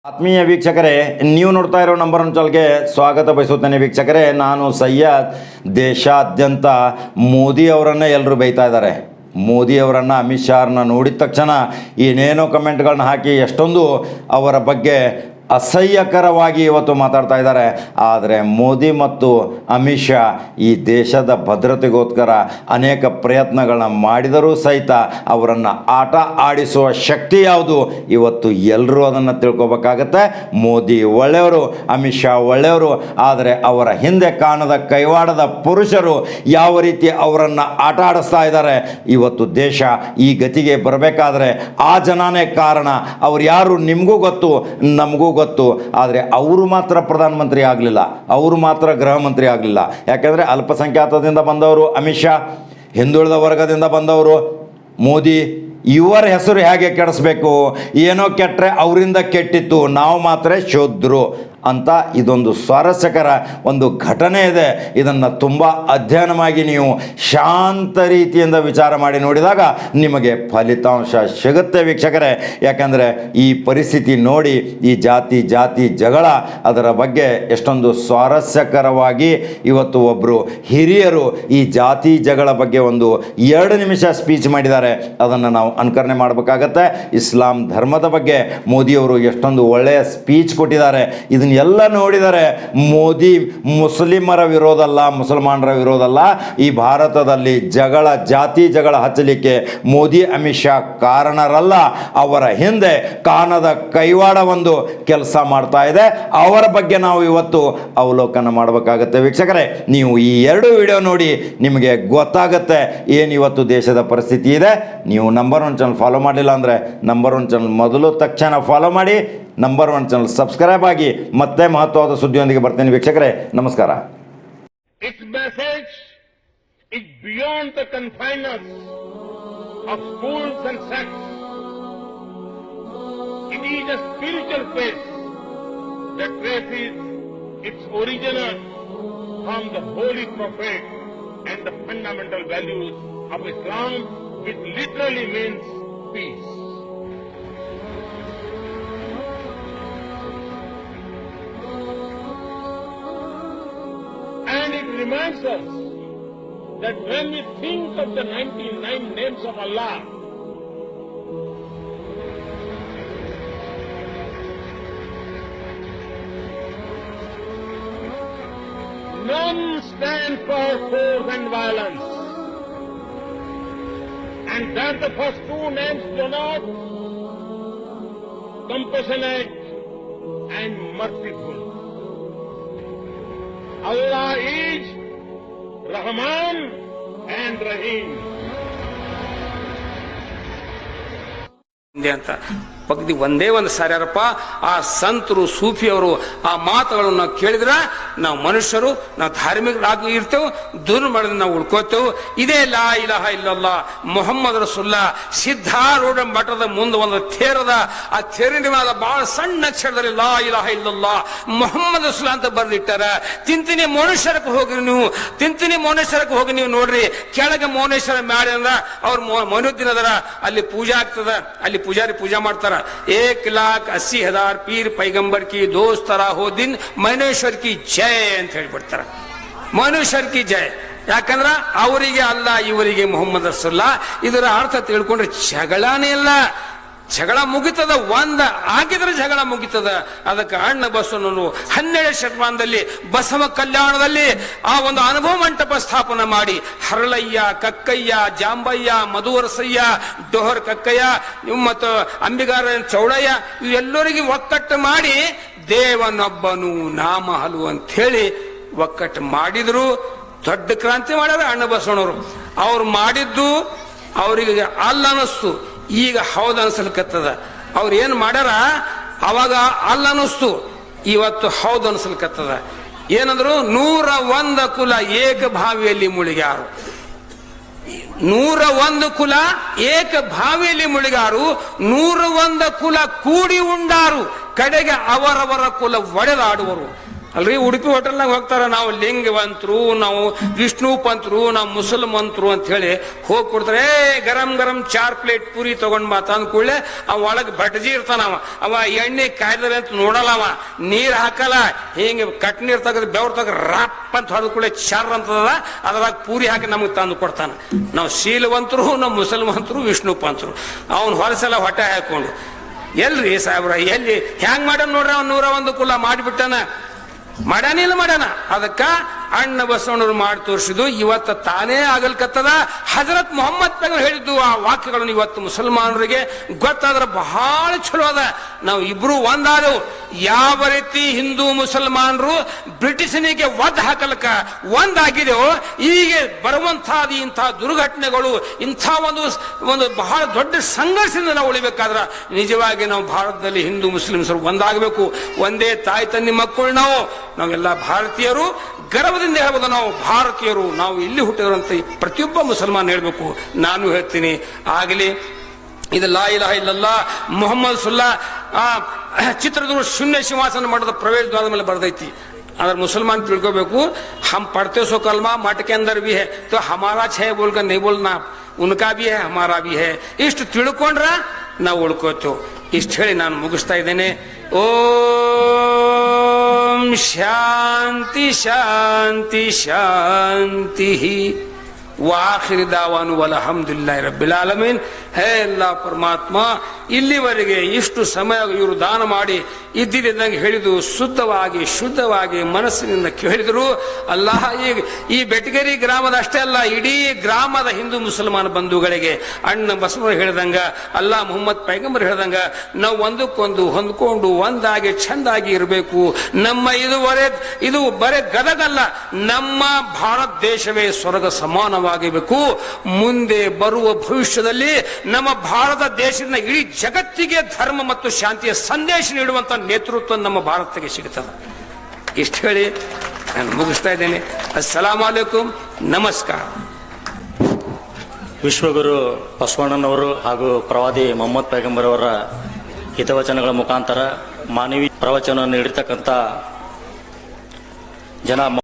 ಆತ್ಮೀಯ ವೀಕ್ಷಕರೇ, ನೀವು ನೋಡ್ತಾ ಇರೋ ನಂಬರ್ ಒನ್ ಚಾನಲ್ಗೆ ಸ್ವಾಗತ ಬಯಸುತ್ತೇನೆ. ವೀಕ್ಷಕರೇ, ನಾನು ಸಯ್ಯದ್. ದೇಶಾದ್ಯಂತ ಮೋದಿ ಅವರನ್ನು ಎಲ್ಲರೂ ಬೈತಾ ಇದ್ದಾರೆ. ಮೋದಿ ಅವರನ್ನು, ಅಮಿತ್ ಶಾರನ್ನ ನೋಡಿದ ತಕ್ಷಣ ಏನೇನೋ ಕಮೆಂಟ್ಗಳನ್ನ ಹಾಕಿ ಎಷ್ಟೊಂದು ಅವರ ಬಗ್ಗೆ ಅಸಹ್ಯಕರವಾಗಿ ಇವತ್ತು ಮಾತಾಡ್ತಾ ಇದ್ದಾರೆ. ಆದರೆ ಮೋದಿ ಮತ್ತು ಅಮಿತ್ ಶಾ ಈ ದೇಶದ ಭದ್ರತೆಗೋಸ್ಕರ ಅನೇಕ ಪ್ರಯತ್ನಗಳನ್ನ ಮಾಡಿದರೂ ಸಹಿತ ಅವರನ್ನು ಆಟ ಆಡಿಸುವ ಶಕ್ತಿ ಯಾವುದು, ಇವತ್ತು ಎಲ್ಲರೂ ಅದನ್ನು ತಿಳ್ಕೊಬೇಕಾಗತ್ತೆ. ಮೋದಿ ಒಳ್ಳೆಯವರು, ಅಮಿತ್ ಶಾ ಒಳ್ಳೆಯವರು, ಆದರೆ ಅವರ ಹಿಂದೆ ಕಾಣದ ಕೈವಾಡದ ಪುರುಷರು ಯಾವ ರೀತಿ ಅವರನ್ನು ಆಟ ಆಡಿಸ್ತಾ ಇದ್ದಾರೆ. ಇವತ್ತು ದೇಶ ಈ ಗತಿಗೆ ಬರಬೇಕಾದ್ರೆ ಆ ಜನನೇ ಕಾರಣ. ಅವ್ರು ಯಾರು ನಿಮಗೂ ಗೊತ್ತು, ನಮಗೂ ಗೊತ್ತು. ಆದರೆ ಅವರು ಮಾತ್ರ ಪ್ರಧಾನಮಂತ್ರಿ ಆಗಲಿಲ್ಲ, ಅವರು ಮಾತ್ರ ಗೃಹ ಮಂತ್ರಿ ಆಗಲಿಲ್ಲ. ಯಾಕೆಂದರೆ ಅಲ್ಪಸಂಖ್ಯಾತದಿಂದ ಬಂದವರು ಅಮಿತ್ ಶಾ, ಹಿಂದುಳಿದ ವರ್ಗದಿಂದ ಬಂದವರು ಮೋದಿ. ಇವರ ಹೆಸರು ಹೇಗೆ ಕೆಡಿಸ್ಬೇಕು, ಏನೋ ಕೆಟ್ಟರೆ ಅವರಿಂದ ಕೆಟ್ಟಿತ್ತು, ನಾವು ಮಾತ್ರ ಶೋದ್ರು ಅಂತ ಇದೊಂದು ಸ್ವಾರಸ್ಯಕರ ಒಂದು ಘಟನೆ ಇದೆ. ಇದನ್ನು ತುಂಬ ಅಧ್ಯಯನವಾಗಿ ನೀವು ಶಾಂತ ರೀತಿಯಿಂದ ವಿಚಾರ ಮಾಡಿ ನೋಡಿದಾಗ ನಿಮಗೆ ಫಲಿತಾಂಶ ಸಿಗುತ್ತೆ ವೀಕ್ಷಕರೇ. ಯಾಕಂದರೆ ಈ ಪರಿಸ್ಥಿತಿ ನೋಡಿ, ಈ ಜಾತಿ ಜಗಳ, ಅದರ ಬಗ್ಗೆ ಎಷ್ಟೊಂದು ಸ್ವಾರಸ್ಯಕರವಾಗಿ ಇವತ್ತು ಒಬ್ಬರು ಹಿರಿಯರು ಈ ಜಾತಿ ಜಗಳ ಬಗ್ಗೆ ಒಂದು 2 ನಿಮಿಷ ಸ್ಪೀಚ್ ಮಾಡಿದ್ದಾರೆ. ಅದನ್ನು ನಾವು ಅನುಕರಣೆ ಮಾಡಬೇಕಾಗತ್ತೆ. ಇಸ್ಲಾಂ ಧರ್ಮದ ಬಗ್ಗೆ ಮೋದಿಯವರು ಎಷ್ಟೊಂದು ಒಳ್ಳೆಯ ಸ್ಪೀಚ್ ಕೊಟ್ಟಿದ್ದಾರೆ. ಎಲ್ಲ ನೋಡಿದರೆ ಮೋದಿ ಮುಸ್ಲಿಮರ ವಿರೋಧ ಅಲ್ಲ, ಮುಸಲ್ಮಾನರ ವಿರೋಧ ಅಲ್ಲ. ಈ ಭಾರತದಲ್ಲಿ ಜಾತಿ ಜಗಳ ಹಚ್ಚಲಿಕ್ಕೆ ಮೋದಿ ಅಮಿತ್ ಶಾ ಕಾರಣರಲ್ಲ. ಅವರ ಹಿಂದೆ ಕಾಣದ ಕೈವಾಡ ಒಂದು ಕೆಲಸ ಮಾಡ್ತಾ ಇದೆ. ಅವರ ಬಗ್ಗೆ ನಾವು ಇವತ್ತು ಅವಲೋಕನ ಮಾಡಬೇಕಾಗತ್ತೆ ವೀಕ್ಷಕರೇ. ನೀವು ಈ 2 ವಿಡಿಯೋ ನೋಡಿ ನಿಮಗೆ ಗೊತ್ತಾಗುತ್ತೆ ಏನು ಇವತ್ತು ದೇಶದ ಪರಿಸ್ಥಿತಿ ಇದೆ. ನೀವು ನಂಬರ್ 1 ಚಾನಲ್ ಫಾಲೋ ಮಾಡಲಿಲ್ಲ ಅಂದರೆ ನಂಬರ್ 1 ಚಾನಲ್ ಮೊದಲು ತಕ್ಷಣ ಫಾಲೋ ಮಾಡಿ, ನಂಬರ್ 1 ಚಾನಲ್ ಸಬ್ಸ್ಕ್ರೈಬ್ ಆಗಿ. ಮತ್ತೆ ಮಹತ್ವವಾದ ಸುದ್ದಿಯೊಂದಿಗೆ ಬರ್ತೇನೆ ವೀಕ್ಷಕರೇ. ನಮಸ್ಕಾರ. Its message is beyond the confines of schools and sects. It is a spiritual faith that traces its origin from the Holy Prophet and the fundamental values of Islam, which literally means peace. And it reminds us that when we think of the 99 names of Allah, none stand for force and violence. And that the first 2 names denote compassionate and merciful. Allah is Rahman and Rahim. ಅಂತ ಪಗ್ದಿ ಒಂದೇ ಒಂದು ಸಾರ್ಯಾರಪ್ಪ ಆ ಸಂತರು ಸೂಫಿಯವರು ಆ ಮಾತುಗಳನ್ನು ಕೇಳಿದ್ರೆ ನಾವು ಮನುಷ್ಯರು, ನಾವು ಧಾರ್ಮಿಕರಾಗಿ ಇರ್ತೇವೆ, ದೂರ ಮಾಡಿದ್ರೆ ನಾವು ಉಳ್ಕೋತೇವೆ. ಇದೇ ಲಾ ಇಲಾಹ ಇಲ್ಲಲ್ಲಾ ಮೊಹಮ್ಮದ್ ರಸೂಲುಲ್ಲಾ. ಸಿದ್ಧಾರೂಢ ಮಠದ ಮುಂದೆ ಒಂದು ಥೇರದ, ಆ ಥೇರಿನ ಮೇಲೆ ಬಹಳ ಸಣ್ಣ ಅಕ್ಷರದಲ್ಲಿ ಲಾ ಇಲಾಹ ಇಲ್ಲಲ್ಲಾ ಮೊಹಮ್ಮದ್ ರಸೂಲುಲ್ಲಾ ಅಂತ ಬರೆದಿಟ್ಟಾರ. ತಿಂತಿನಿ ಮೌನೇಶ್ವರಕ್ಕೆ ಹೋಗ್ರಿ ನೀವು, ತಿಂತಿನಿ ಮೌನೇಶ್ವರಕ್ಕೆ ಹೋಗಿ ನೀವು ನೋಡ್ರಿ. ಕೆಳಗೆ ಮೌನೇಶ್ವರ ಮಾಡಿ ಅಂದ್ರ ಅವ್ರ ಮನುದಿನ ಅದರ ಅಲ್ಲಿ ಪೂಜೆ ಆಗ್ತದ, ಅಲ್ಲಿ ಪೂಜಾರಿ ಪೂಜಾ ಮಾಡ್ತಾರ. 1,80,000 ಪೀರ್ ಪೈಗಂಬರ್ ಕಿ ದೋಸ್ತರ ಹೋ ದಿನ್ ಮೈನೇಶ್ವರ್ ಕಿ ಜಯ ಅಂತ ಹೇಳಿಬಿಡ್ತಾರ. ಮನುಷ್ಯರ್ ಕಿ ಜಯ. ಯಾಕಂದ್ರ ಅವರಿಗೆ ಅಲ್ಲ, ಇವರಿಗೆ ಮೊಹಮ್ಮದ್ ರಸೂಲುಲ್ಲಾ. ಇದರ ಅರ್ಥ ತಿಳ್ಕೊಂಡ್ರೆ ಜಗಳನೇ ಇಲ್ಲ, ಜಗಳ ಮುಗಿತದ. ಒಂದ ಆಗಿದ್ರೆ ಜಗಳ ಮುಗಿತದ. ಅದಕ್ಕೆ ಅಣ್ಣ ಬಸವಣ್ಣನು 12ನೇ ಶತಮಾನದಲ್ಲಿ ಬಸವ ಕಲ್ಯಾಣದಲ್ಲಿ ಆ ಒಂದು ಅನುಭವ ಮಂಟಪ ಸ್ಥಾಪನೆ ಮಾಡಿ ಹರಳಯ್ಯ, ಕಕ್ಕಯ್ಯ, ಜಾಂಬಯ್ಯ, ಮಧುವರಸಯ್ಯ, ಡೋಹರ್ ಕಕ್ಕಯ್ಯ ಮತ್ತು ಅಂಬಿಗಾರ ಚೌಡಯ್ಯ ಇವೆಲ್ಲರಿಗೆ ಒಕ್ಕಟ್ಟು ಮಾಡಿ ದೇವನೊಬ್ಬನು ನಾಮ ಹಲು ಅಂತ ಹೇಳಿ ಒಕ್ಕಟ್ಟು ಮಾಡಿದ್ರು. ದೊಡ್ಡ ಕ್ರಾಂತಿ ಮಾಡ್ಯಾರ ಅಣ್ಣ ಬಸವಣ್ಣವರು. ಅವ್ರು ಮಾಡಿದ್ದು ಅವರಿಗೆ ಅಲ್ಲ ಅನ್ನಿಸ್ತು, ಈಗ ಹೌದು ಅನ್ಸಲ್ಕತ್ತದ. ಅವ್ರು ಏನ್ ಮಾಡ್ಯಾರ ಅವಾಗ ಅಲ್ಲ ಅನ್ನಿಸ್ತು, ಇವತ್ತು ಹೌದು ಅನ್ಸಲ್ಕತ್ತದ. ಏನಂದ್ರು 101 ಕುಲ ಏಕ ಭಾವಿಯಲ್ಲಿ ಮುಳುಗ್ಯಾರು. 101 ಕುಲ ಏಕ ಭಾವಿಯಲ್ಲಿ ಮುಳುಗಾರು, 101 ಕುಲ ಕೂಡಿ ಉಂಡಾರು, ಕಡೆಗೆ ಅವರವರ ಕುಲ ಒಡೆದಾಡುವರು. ಅಲ್ರಿ ಉಡುಪಿ ಹೋಟೆಲ್ನಾಗ ಹೋಗ್ತಾರ, ನಾವು ಲಿಂಗವಂತರು, ನಾವು ವಿಷ್ಣು ಪಂತರು, ನಾವು ಮುಸಲ್ಮಂತರು ಅಂತ ಹೇಳಿ ಹೋಗಿ ಕೊಡ್ತಾರೆ. ಗರಂ ಗರಂ 4 ಪ್ಲೇಟ್ ಪೂರಿ ತಗೊಂಡ್ ಮಾತ ಅಂದ ಕೂಡಲೇ ಅವ ಒಳಗೆ ಬಟಜಿ ಇರ್ತಾನ. ಅವ ಎಣ್ಣೆ ಕಾಯ್ದರೆ ಅಂತ ನೋಡಲ್ಲ, ಅವ ನೀರ್ ಹಾಕಲ್ಲ, ಹಿಂಗೆ ಕಟ್ ನೀರ್ ತೆಗೆದು ಬೆವ್ರ ತೆಗೆದು ರಾಪ್ ಅಂತ ಹೊಡೆದ ಕೂಡಲೇ ಚಾರ್ ಅಂತದ, ಅದ್ರಾಗ ಪೂರಿ ಹಾಕಿ ನಮಗೆ ತಂದು ಕೊಡ್ತಾನ. ನಾವು ಶೀಲವಂತರು, ನಾವು ಮುಸಲ್ಮಂತರು, ವಿಷ್ಣು ಪಂತರು. ಅವನ್ ಹೊಲಸೆಲ್ಲ ಹೊಟ್ಟೆ ಹಾಕೊಂಡು ಎಲ್ರಿ ಸಾಹೇಬ್ರ ಎಲ್ಲಿ ಹ್ಯಾಂಗ್ ಮಾಡ್ಯಾನ ನೋಡ್ರಿ, ಅವ್ನು 101 ಕುಲ ಮಾಡಿಬಿಟ್ಟಾನ. ಮಾಡ್ಯಾನಿಲ್ಲ ಮಾಡ್ಯಾನ. ಅದಕ್ಕ ಅಣ್ಣ ಬಸವಣ್ಣರು ಮಾಡಿ ತೋರಿಸಿದ್ದು ಇವತ್ತು ತಾನೇ ಆಗಲ್ಕತ್ತದ. ಹಜರತ್ ಮೊಹಮ್ಮದ್ ಪೈಗಂಬರ್ ಹೇಳಿದ್ದು ಆ ವಾಕ್ಯಗಳನ್ನು ಇವತ್ತು ಮುಸಲ್ಮಾನರಿಗೆ ಗೊತ್ತಾದ್ರೆ ಬಹಳ ಚಲೋ ಅದ. ನಾವು ಇಬ್ರು ಒಂದಾದೆವು. ಯಾವ ರೀತಿ ಹಿಂದೂ ಮುಸಲ್ಮಾನರು ಬ್ರಿಟಿಷನಿಗೆ ಒದ್ದು ಹಾಕಲಕ್ಕ ಒಂದಾಗಿದೆವು, ಈಗ ಬರುವಂತಹ ಇಂತಹ ದುರ್ಘಟನೆಗಳು, ಇಂಥ ಒಂದು ಬಹಳ ದೊಡ್ಡ ಸಂಘರ್ಷದಿಂದ ನಾವು ಉಳಿಬೇಕಾದ್ರೆ ನಿಜವಾಗಿ ನಾವು ಭಾರತದಲ್ಲಿ ಹಿಂದೂ ಮುಸ್ಲಿಮ್ಸರು ಒಂದಾಗಬೇಕು. ಒಂದೇ ತಾಯಿ ತಂದೆ ಮಕ್ಕಳು ನಾವೆಲ್ಲ ಭಾರತೀಯರು. ಗರ್ವದಿಂದ ಹೇಳ್ಬೋದು ನಾವು ಭಾರತೀಯರು, ನಾವು ಇಲ್ಲಿ ಹುಟ್ಟಿದ್ರಂತ ಪ್ರತಿಯೊಬ್ಬ ಮುಸಲ್ಮಾನ್ ಹೇಳ್ಬೇಕು. ನಾನು ಹೇಳ್ತೀನಿ ಆಗಲಿ. ಇದು ಲಾ ಇಲಾಹ ಇಲ್ಲಲ್ಲಾ ಮೊಹಮ್ಮದ್ ಸುಲ್ಲಾ ಚಿತ್ರದುರ್ಗ ಶೂನ್ಯ ಸಿಂಹಾಸನ ಮಠದ ಪ್ರವೇಶ ದ್ವಾರದ ಮೇಲೆ ಬರ್ದೈತಿ. अगर मुसलमान तिळकोबेकु हम पढ़ते सो कलमा मठ के अंदर भी है तो हमारा छे बोलकर नहीं बोलना, उनका भी है हमारा भी है. इष्ट तिळकोंड्र ನಾವು ಉಳ್ಕೋತು. ಇಷ್ಟು ಹೇಳಿ ನಾನು ಮುಗಿಸ್ತಾ ಇದ್ದೇನೆ. ಓಂ ಶಾಂತಿ ಶಾಂತಿ ಶಾಂತಿ. ವಾಖಿರ್ ದಾವಾನು ಅಲ್ಹಮ್ದುಲಿಲ್ಲಾಹಿ ರಬ್ಬಿಲ್ ಆಲಮೀನ್. ಹೇ ಅಲ್ಲಾಹ್ ಪರಮಾತ್ಮ, ಇಲ್ಲಿವರೆಗೆ ಇಷ್ಟು ಸಮಯ ಇವರು ದಾನ ಮಾಡಿ ಇದ್ದಿದ್ದಂಗೆ ಹೇಳಿದ್ರು, ಶುದ್ಧವಾಗಿ ಶುದ್ಧವಾಗಿ ಮನಸ್ಸಿನಿಂದ ಕೇಳಿದ್ರು. ಅಲ್ಲಾಹ ಈ ಬೆಟಗೇರಿ ಗ್ರಾಮದ ಅಷ್ಟೇ ಅಲ್ಲ, ಇಡೀ ಗ್ರಾಮದ ಹಿಂದೂ ಮುಸಲ್ಮಾನ ಬಂಧುಗಳಿಗೆ ಅಣ್ಣ ಬಸವ ಹೇಳ್ದಂಗ, ಅಲ್ಲಾ ಮುಹಮ್ಮದ್ ಪೈಗಂಬರ್ ಹೇಳ್ದಂಗ ನಾವು ಒಂದಕ್ಕೊಂದು ಹೊಂದ್ಕೊಂಡು ಒಂದಾಗಿ ಚಂದಾಗಿ ಇರಬೇಕು. ನಮ್ಮ ಇದು ಬರೇ ಗದಗಲ್ಲ, ನಮ್ಮ ಭಾರತ ದೇಶವೇ ಸ್ವರ್ಗ ಸಮಾನವಾಗಿರಬೇಕು. ಮುಂದೆ ಬರುವ ಭವಿಷ್ಯದಲ್ಲಿ ನಮ್ಮ ಭಾರತ ದೇಶದಿಂದ ಇಡೀ ಜಗತ್ತಿಗೆ ಧರ್ಮ ಮತ್ತು ಶಾಂತಿಯ ಸಂದೇಶ ನೀಡುವಂತ ನೇತೃತ್ವ ನಮ್ಮ ಭಾರತಕ್ಕೆ ಸಿಗುತ್ತದೆ. ಇಷ್ಟು ಹೇಳಿ ನಾನು ಮುಗಿಸ್ತಾ ಇದ್ದೇನೆ. ಅಸ್ಸಲಾಮು ಅಲೈಕುಂ, ನಮಸ್ಕಾರ. ವಿಶ್ವಗುರು ಬಸವಣ್ಣನವರು ಹಾಗೂ ಪ್ರವಾದಿ ಮೊಹಮ್ಮದ್ ಪೈಗಂಬರ್ ಅವರ ಹಿತವಚನಗಳ ಮುಖಾಂತರ ಮಾನವೀಯ ಪ್ರವಚನ ನೀಡಿರ್ತಕ್ಕಂಥ ಜನ